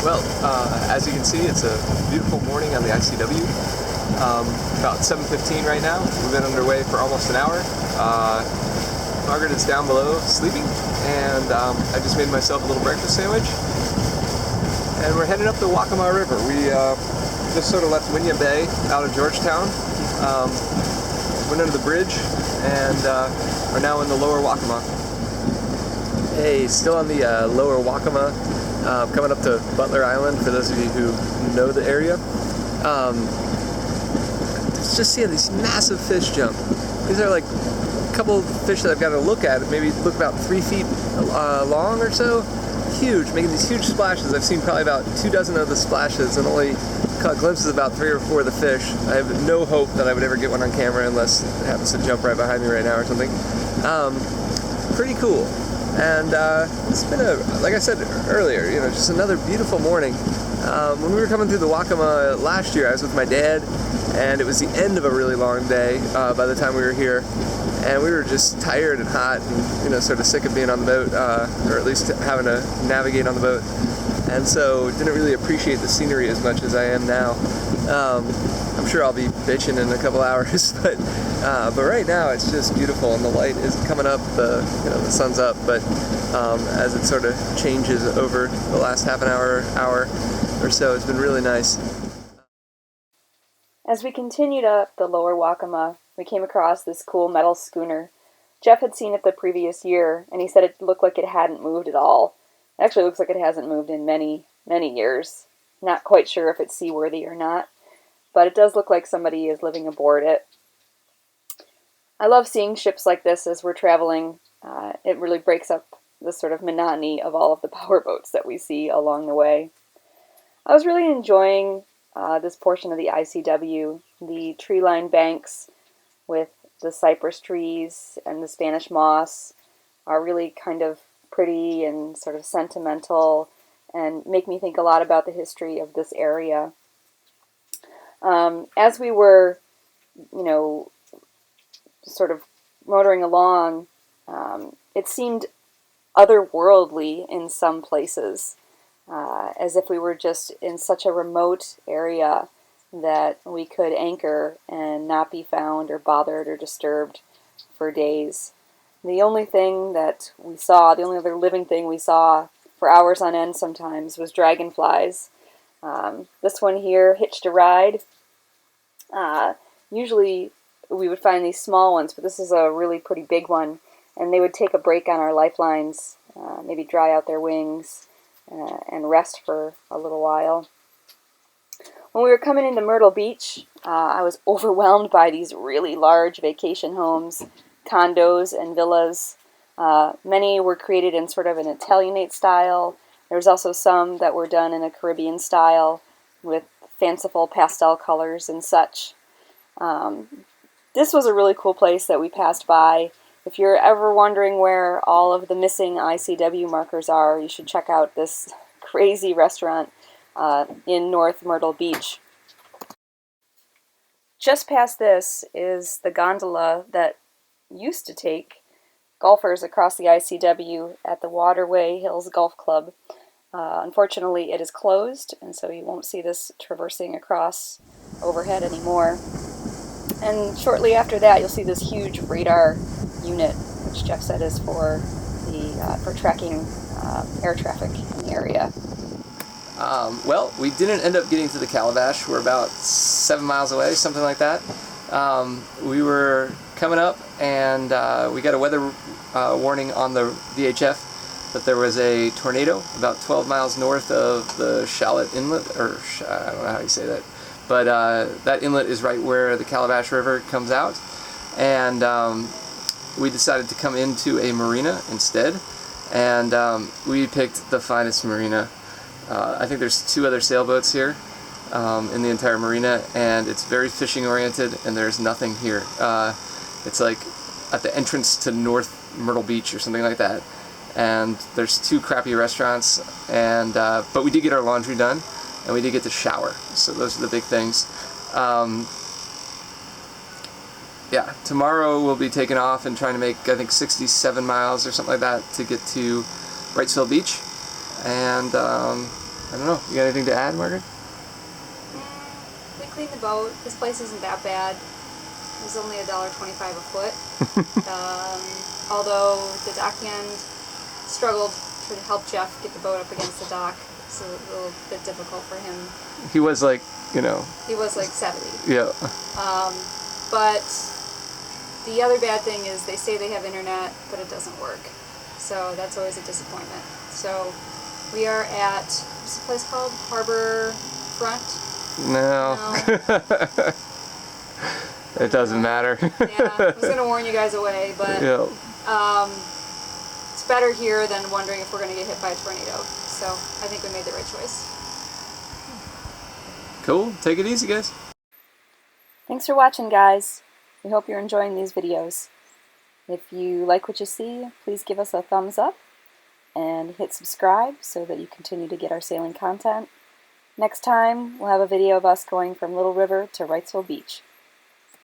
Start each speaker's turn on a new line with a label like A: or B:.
A: Well, as you can see, it's a beautiful morning on the ICW. About 7:15 right now. We've been underway for almost an hour. Margaret is down below sleeping, and I just made myself a little breakfast sandwich. And we're heading up the Waccamaw River. We just sort of left Winyah Bay out of Georgetown, went under the bridge, and are now in the lower Waccamaw. Hey, still on the lower Waccamaw, coming up to Butler Island, for those of you who know the area. Just seeing these massive fish jump. These are like a couple of fish that I've got to look at, maybe look about 3 feet long or so. Huge, making these huge splashes. I've seen probably about 24 of the splashes and only caught glimpses of about 3 or 4 of the fish. I have no hope that I would ever get one on camera unless it happens to jump right behind me right now or something. Pretty cool. And it's been like I said earlier, just another beautiful morning. When we were coming through the Waccamaw last year, I was with my dad, and it was the end of a really long day by the time we were here. And we were just tired and hot and, sort of sick of being on the boat, or at least having to navigate on the boat. And so didn't really appreciate the scenery as much as I am now. I'm sure I'll be bitching in a couple hours, but right now it's just beautiful, and the light is coming up, the sun's up, but as it sort of changes over the last half an hour or so, it's been really nice.
B: As we continued up the lower Waccamaw, we came across this cool metal schooner. Jeff had seen it the previous year, and he said it looked like it hadn't moved at all. It actually looks like it hasn't moved in many, many years. Not quite sure if it's seaworthy or not, but it does look like somebody is living aboard it. I love seeing ships like this as we're traveling. It really breaks up the sort of monotony of all of the powerboats that we see along the way. I was really enjoying this portion of the ICW. The tree-lined banks with the cypress trees and the Spanish moss are really kind of pretty and sort of sentimental and make me think a lot about the history of this area. As we were, sort of motoring along, it seemed otherworldly in some places, as if we were just in such a remote area that we could anchor and not be found or bothered or disturbed for days. The only thing that we saw, the only other living thing we saw for hours on end sometimes, was dragonflies. This one here hitched a ride. Usually we would find these small ones, but this is a really pretty big one, and they would take a break on our lifelines, maybe dry out their wings and rest for a little while. When we were coming into Myrtle Beach, I was overwhelmed by these really large vacation homes, condos, and villas. Many were created in sort of an Italianate style. There was also some that were done in a Caribbean style with fanciful pastel colors and such. This was a really cool place that we passed by. If you're ever wondering where all of the missing ICW markers are, you should check out this crazy restaurant in North Myrtle Beach. Just past this is the gondola that used to take golfers across the ICW at the Waterway Hills Golf Club. Unfortunately, it is closed, and so you won't see this traversing across overhead anymore. And shortly after that, you'll see this huge radar unit, which Jeff said is for tracking air traffic in the area.
A: Well, we didn't end up getting to the Calabash. We're about 7 miles away, something like that. We were coming up, and we got a weather warning on the VHF that there was a tornado about 12 miles north of the Shallot Inlet, or I don't know how you say that, but that inlet is right where the Calabash River comes out, and we decided to come into a marina instead, and we picked the finest marina. I think there's 2 other sailboats here in the entire marina, and it's very fishing oriented, and there's nothing here. It's like at the entrance to North Myrtle Beach or something like that, and there's 2 crappy restaurants, and but we did get our laundry done, and we did get to shower, so those are the big things. Yeah, tomorrow we'll be taking off and trying to make, I think, 67 miles or something like that to get to Wrightsville Beach. And I don't know. You got anything to add, Margaret?
B: We cleaned the boat. This place isn't that bad. It was only $1.25 a foot. Although the dockhand struggled to help Jeff get the boat up against the dock. It's a little bit difficult for him.
A: He was like, you know.
B: He was like 70.
A: Yeah.
B: But the other bad thing is they say they have internet, but it doesn't work. So that's always a disappointment. So we are at, what's the place called? Harbor Front?
A: No. It doesn't matter.
B: Yeah, I was going to warn you guys away, but
A: yeah.
B: It's better here than wondering if we're going to get hit by a tornado. So I think we made the right choice.
A: Cool. Take it easy, guys.
B: Thanks for watching, guys. We hope you're enjoying these videos. If you like what you see, please give us a thumbs up and hit subscribe so that you continue to get our sailing content. Next time, we'll have a video of us going from Little River to Wrightsville Beach.